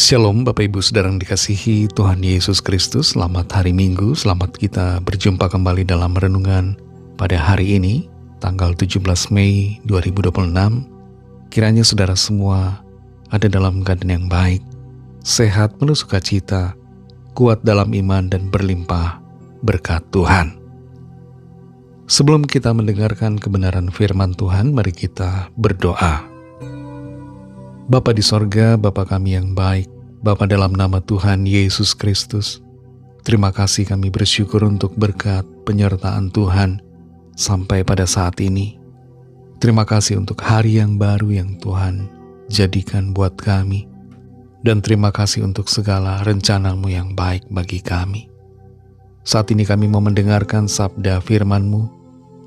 Shalom Bapak Ibu Saudara yang dikasihi Tuhan Yesus Kristus. Selamat hari Minggu, selamat kita berjumpa kembali dalam renungan pada hari ini, tanggal 17 Mei 2026. Kiranya saudara semua ada dalam keadaan yang baik, sehat, penuh sukacita, kuat dalam iman dan berlimpah berkat Tuhan. Sebelum kita mendengarkan kebenaran firman Tuhan, mari kita berdoa. Bapa di sorga, Bapa kami yang baik, Bapa dalam nama Tuhan Yesus Kristus, terima kasih kami bersyukur untuk berkat penyertaan Tuhan sampai pada saat ini. Terima kasih untuk hari yang baru yang Tuhan jadikan buat kami, dan terima kasih untuk segala rencana-Mu yang baik bagi kami. Saat ini kami mau mendengarkan sabda firman-Mu.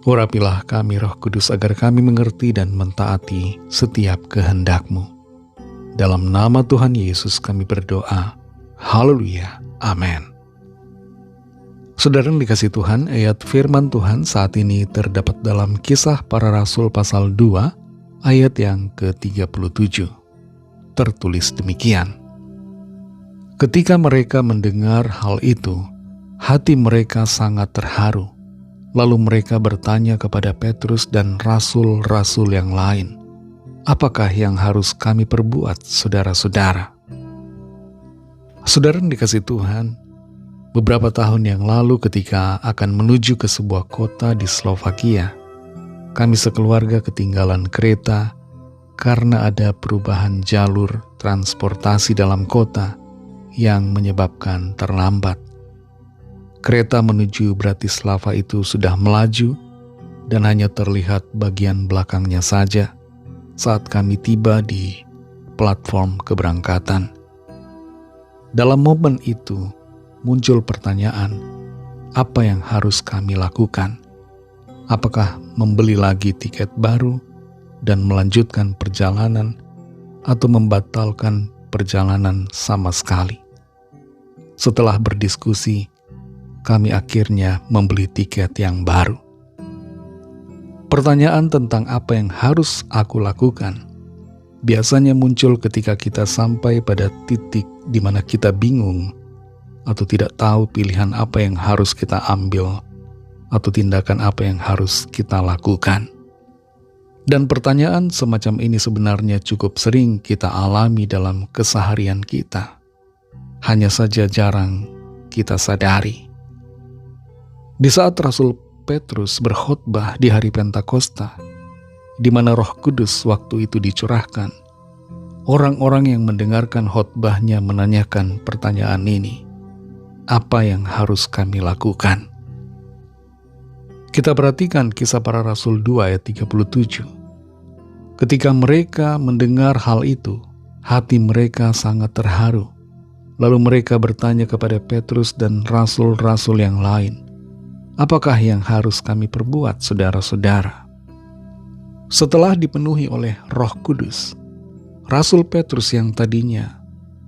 Urapilah kami Roh Kudus agar kami mengerti dan mentaati setiap kehendak-Mu. Dalam nama Tuhan Yesus kami berdoa. Haleluya. Amin. Saudara yang dikasihi Tuhan, ayat firman Tuhan saat ini terdapat dalam Kisah Para Rasul pasal 2 ayat yang ke-37. Tertulis demikian. Ketika mereka mendengar hal itu, hati mereka sangat terharu. Lalu mereka bertanya kepada Petrus dan rasul-rasul yang lain, apakah yang harus kami perbuat, saudara-saudara? Saudara yang dikasihi Tuhan, beberapa tahun yang lalu ketika akan menuju ke sebuah kota di Slovakia, kami sekeluarga ketinggalan kereta karena ada perubahan jalur transportasi dalam kota yang menyebabkan terlambat. Kereta menuju Bratislava itu sudah melaju dan hanya terlihat bagian belakangnya saja saat kami tiba di platform keberangkatan. Dalam momen itu muncul pertanyaan, apa yang harus kami lakukan? Apakah membeli lagi tiket baru dan melanjutkan perjalanan atau membatalkan perjalanan sama sekali? Setelah berdiskusi, kami akhirnya membeli tiket yang baru. Pertanyaan tentang apa yang harus aku lakukan biasanya muncul ketika kita sampai pada titik di mana kita bingung atau tidak tahu pilihan apa yang harus kita ambil atau tindakan apa yang harus kita lakukan. Dan pertanyaan semacam ini sebenarnya cukup sering kita alami dalam keseharian kita. Hanya saja jarang kita sadari. Di saat Rasul Petrus berkhotbah di hari Pentakosta, di mana Roh Kudus waktu itu dicurahkan, orang-orang yang mendengarkan khotbahnya menanyakan pertanyaan ini, apa yang harus kami lakukan? Kita perhatikan Kisah Para Rasul 2 ayat 37. Ketika mereka mendengar hal itu, hati mereka sangat terharu. Lalu mereka bertanya kepada Petrus dan rasul-rasul yang lain, apakah yang harus kami perbuat, saudara-saudara? Setelah dipenuhi oleh Roh Kudus, Rasul Petrus yang tadinya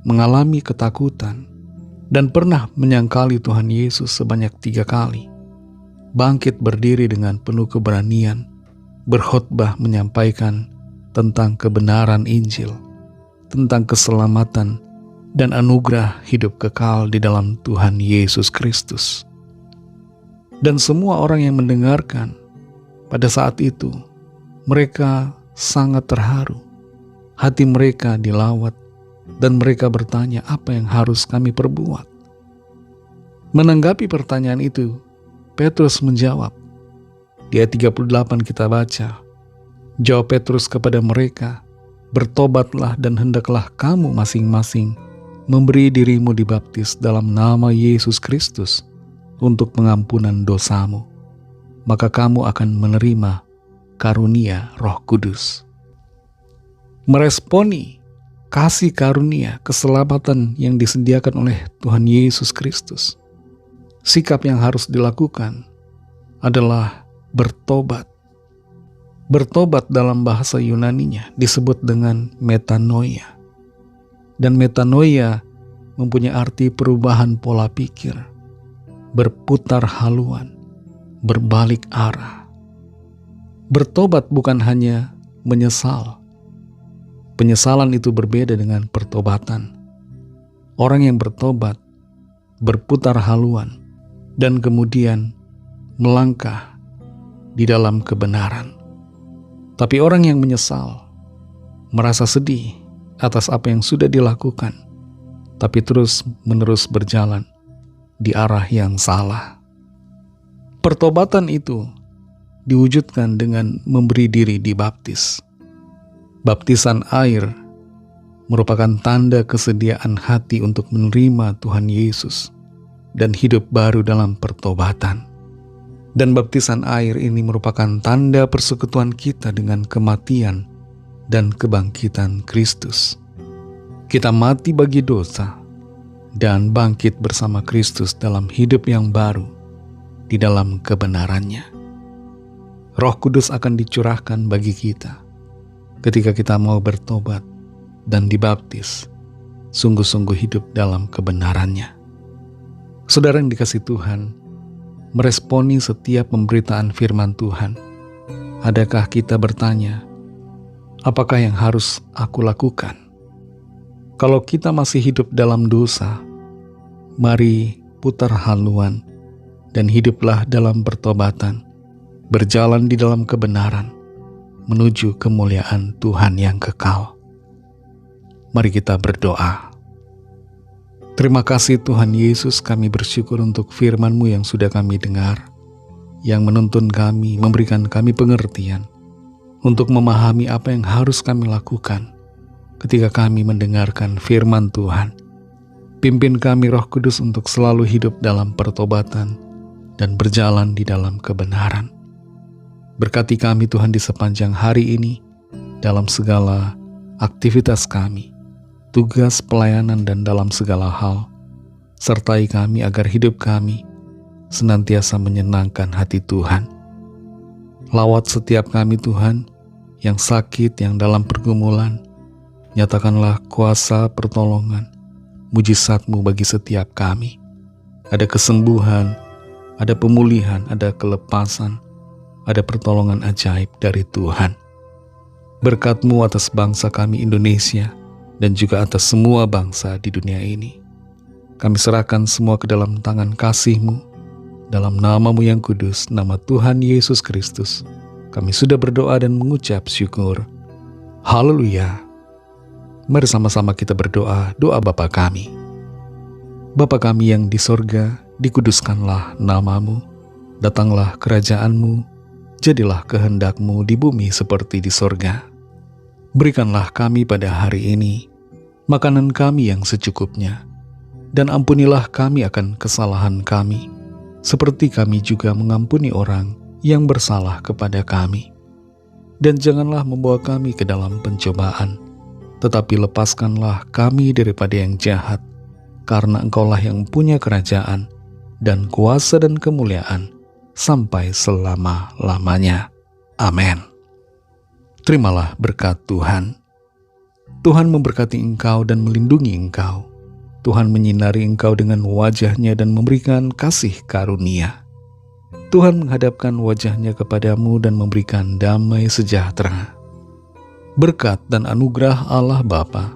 mengalami ketakutan dan pernah menyangkali Tuhan Yesus sebanyak 3 kali, bangkit berdiri dengan penuh keberanian, berkhotbah menyampaikan tentang kebenaran Injil, tentang keselamatan dan anugerah hidup kekal di dalam Tuhan Yesus Kristus. Dan semua orang yang mendengarkan pada saat itu, mereka sangat terharu. Hati mereka dilawat dan mereka bertanya, apa yang harus kami perbuat? Menanggapi pertanyaan itu, Petrus menjawab. Di ayat 38 kita baca, jawab Petrus kepada mereka, bertobatlah dan hendaklah kamu masing-masing memberi dirimu dibaptis dalam nama Yesus Kristus untuk pengampunan dosamu, maka kamu akan menerima karunia Roh Kudus. Meresponi kasih karunia keselamatan yang disediakan oleh Tuhan Yesus Kristus, sikap yang harus dilakukan adalah bertobat. Bertobat dalam bahasa Yunaninya disebut dengan metanoia. Dan metanoia mempunyai arti perubahan pola pikir, berputar haluan, berbalik arah. Bertobat bukan hanya menyesal. Penyesalan itu berbeda dengan pertobatan. orang yang bertobat, berputar haluan, dan kemudian melangkah di dalam kebenaran. Tapi orang yang menyesal, merasa sedih atas apa yang sudah dilakukan, tapi terus-menerus berjalan di arah yang salah. Pertobatan itu diwujudkan dengan memberi diri dibaptis. Baptisan air merupakan tanda kesediaan hati untuk menerima Tuhan Yesus dan hidup baru dalam pertobatan. Dan baptisan air ini merupakan tanda persekutuan kita dengan kematian dan kebangkitan Kristus. Kita mati bagi dosa dan bangkit bersama Kristus dalam hidup yang baru di dalam kebenarannya. Roh Kudus akan dicurahkan bagi kita ketika kita mau bertobat dan dibaptis, sungguh-sungguh hidup dalam kebenarannya. Saudara yang dikasihi Tuhan, meresponi setiap pemberitaan firman Tuhan. Adakah kita bertanya, apakah yang harus aku lakukan? Kalau kita masih hidup dalam dosa, mari putar haluan dan hiduplah dalam pertobatan, berjalan di dalam kebenaran, menuju kemuliaan Tuhan yang kekal. Mari kita berdoa. Terima kasih Tuhan Yesus, kami bersyukur untuk firman-Mu yang sudah kami dengar, yang menuntun kami, memberikan kami pengertian, untuk memahami apa yang harus kami lakukan ketika kami mendengarkan firman Tuhan. Pimpin kami Roh Kudus untuk selalu hidup dalam pertobatan dan berjalan di dalam kebenaran. Berkati kami Tuhan di sepanjang hari ini, dalam segala aktivitas kami, tugas pelayanan dan dalam segala hal. Sertai kami agar hidup kami senantiasa menyenangkan hati Tuhan. Lawat setiap kami Tuhan, yang sakit, yang dalam pergumulan. Nyatakanlah kuasa pertolongan, mujizat-Mu bagi setiap kami. Ada kesembuhan, ada pemulihan, ada kelepasan, ada pertolongan ajaib dari Tuhan. Berkat-Mu atas bangsa kami Indonesia, dan juga atas semua bangsa di dunia ini. Kami serahkan semua ke dalam tangan kasih-Mu, dalam nama-Mu yang kudus, nama Tuhan Yesus Kristus. Kami sudah berdoa dan mengucap syukur. Haleluya. Mari sama-sama kita berdoa, doa Bapa kami. Bapa kami yang di sorga, dikuduskanlah nama-Mu, datanglah kerajaan-Mu, jadilah kehendak-Mu di bumi seperti di sorga. Berikanlah kami pada hari ini makanan kami yang secukupnya, dan ampunilah kami akan kesalahan kami, seperti kami juga mengampuni orang yang bersalah kepada kami. Dan janganlah membawa kami ke dalam pencobaan, tetapi lepaskanlah kami daripada yang jahat, karena Engkaulah yang punya kerajaan, dan kuasa dan kemuliaan, sampai selama-lamanya. Amin. Terimalah berkat Tuhan. Tuhan memberkati engkau dan melindungi engkau. Tuhan menyinari engkau dengan wajah-Nya dan memberikan kasih karunia. Tuhan menghadapkan wajah-Nya kepadamu dan memberikan damai sejahtera. Berkat dan anugerah Allah Bapa,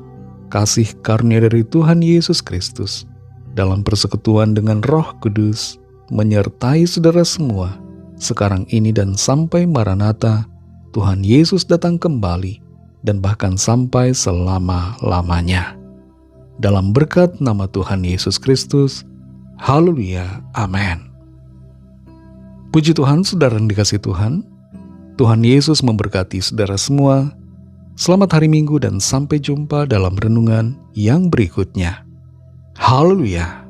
kasih karunia dari Tuhan Yesus Kristus, dalam persekutuan dengan Roh Kudus, menyertai saudara semua, sekarang ini dan sampai Maranatha, Tuhan Yesus datang kembali, dan bahkan sampai selama-lamanya. Dalam berkat nama Tuhan Yesus Kristus, haleluya, amin. Puji Tuhan, saudara yang dikasihi Tuhan. Tuhan Yesus memberkati saudara semua. Selamat hari Minggu dan sampai jumpa dalam renungan yang berikutnya. Haleluya.